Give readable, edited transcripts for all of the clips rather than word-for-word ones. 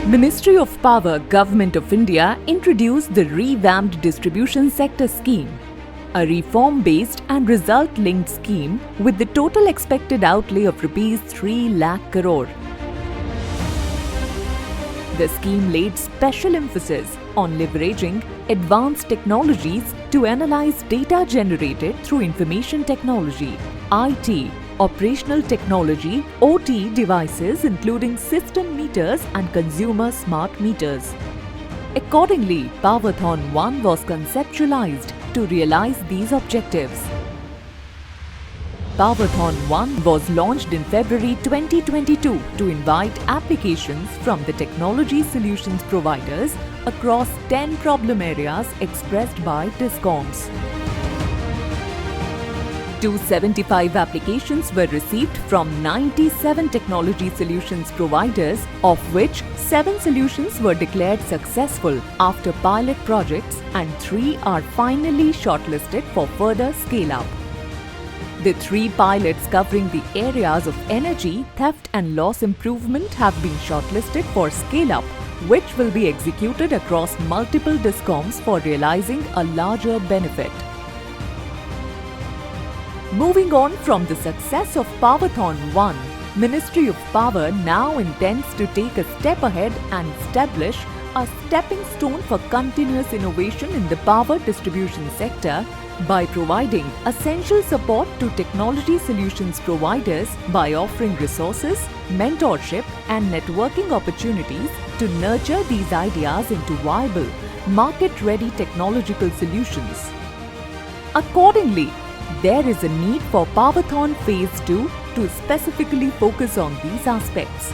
Ministry of Power, Government of India introduced the revamped Distribution Sector Scheme, a reform-based and result-linked scheme with the total expected outlay of Rs 3 lakh crore. The scheme laid special emphasis on leveraging advanced technologies to analyze data generated through information technology, IT, operational technology, OT devices including system meters and consumer smart meters. Accordingly, Powerthon 1 was conceptualized to realize these objectives. Powerthon 1 was launched in February 2022 to invite applications from the technology solutions providers across 10 problem areas expressed by DISCOMs. 275 applications were received from 97 technology solutions providers, of which 7 solutions were declared successful after pilot projects and 3 are finally shortlisted for further scale-up. The 3 pilots covering the areas of energy, theft and loss improvement have been shortlisted for scale-up, which will be executed across multiple DISCOMs for realizing a larger benefit. Moving on from the success of Powerthon 1, Ministry of Power now intends to take a step ahead and establish a stepping stone for continuous innovation in the power distribution sector by providing essential support to technology solutions providers by offering resources, mentorship and networking opportunities to nurture these ideas into viable, market-ready technological solutions. Accordingly, there is a need for Powerthon Phase 2 to specifically focus on these aspects.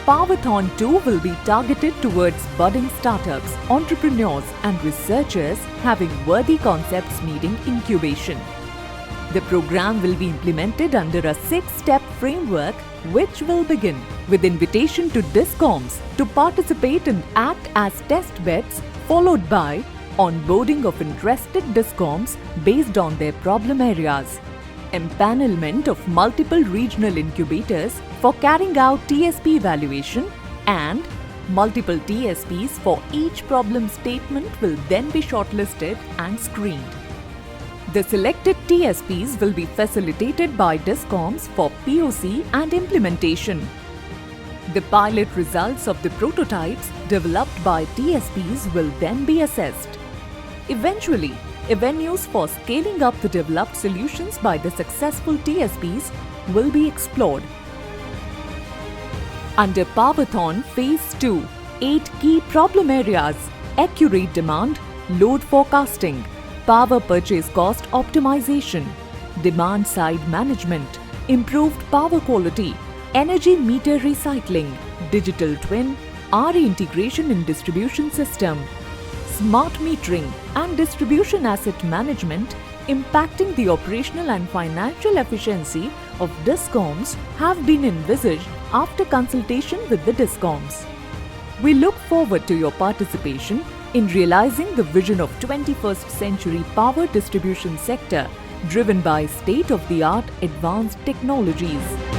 Powerthon 2 will be targeted towards budding startups, entrepreneurs and researchers having worthy concepts needing incubation. The program will be implemented under a 6-step framework which will begin with invitation to DISCOMs to participate and act as test beds, followed by onboarding of interested DISCOMs based on their problem areas, empanelment of multiple regional incubators for carrying out TSP evaluation, and multiple TSPs for each problem statement will then be shortlisted and screened. The selected TSPs will be facilitated by DISCOMs for POC and implementation. The pilot results of the prototypes developed by TSPs will then be assessed. Eventually, avenues for scaling up the developed solutions by the successful TSPs will be explored. Under Powerthon Phase 2, 8 key problem areas: accurate demand, load forecasting, power purchase cost optimization, demand side management, improved power quality, energy meter recycling, digital twin, RE integration in distribution system, smart metering and distribution asset management impacting the operational and financial efficiency of DISCOMs have been envisaged after consultation with the DISCOMs. We look forward to your participation in realizing the vision of 21st century power distribution sector driven by state-of-the-art advanced technologies.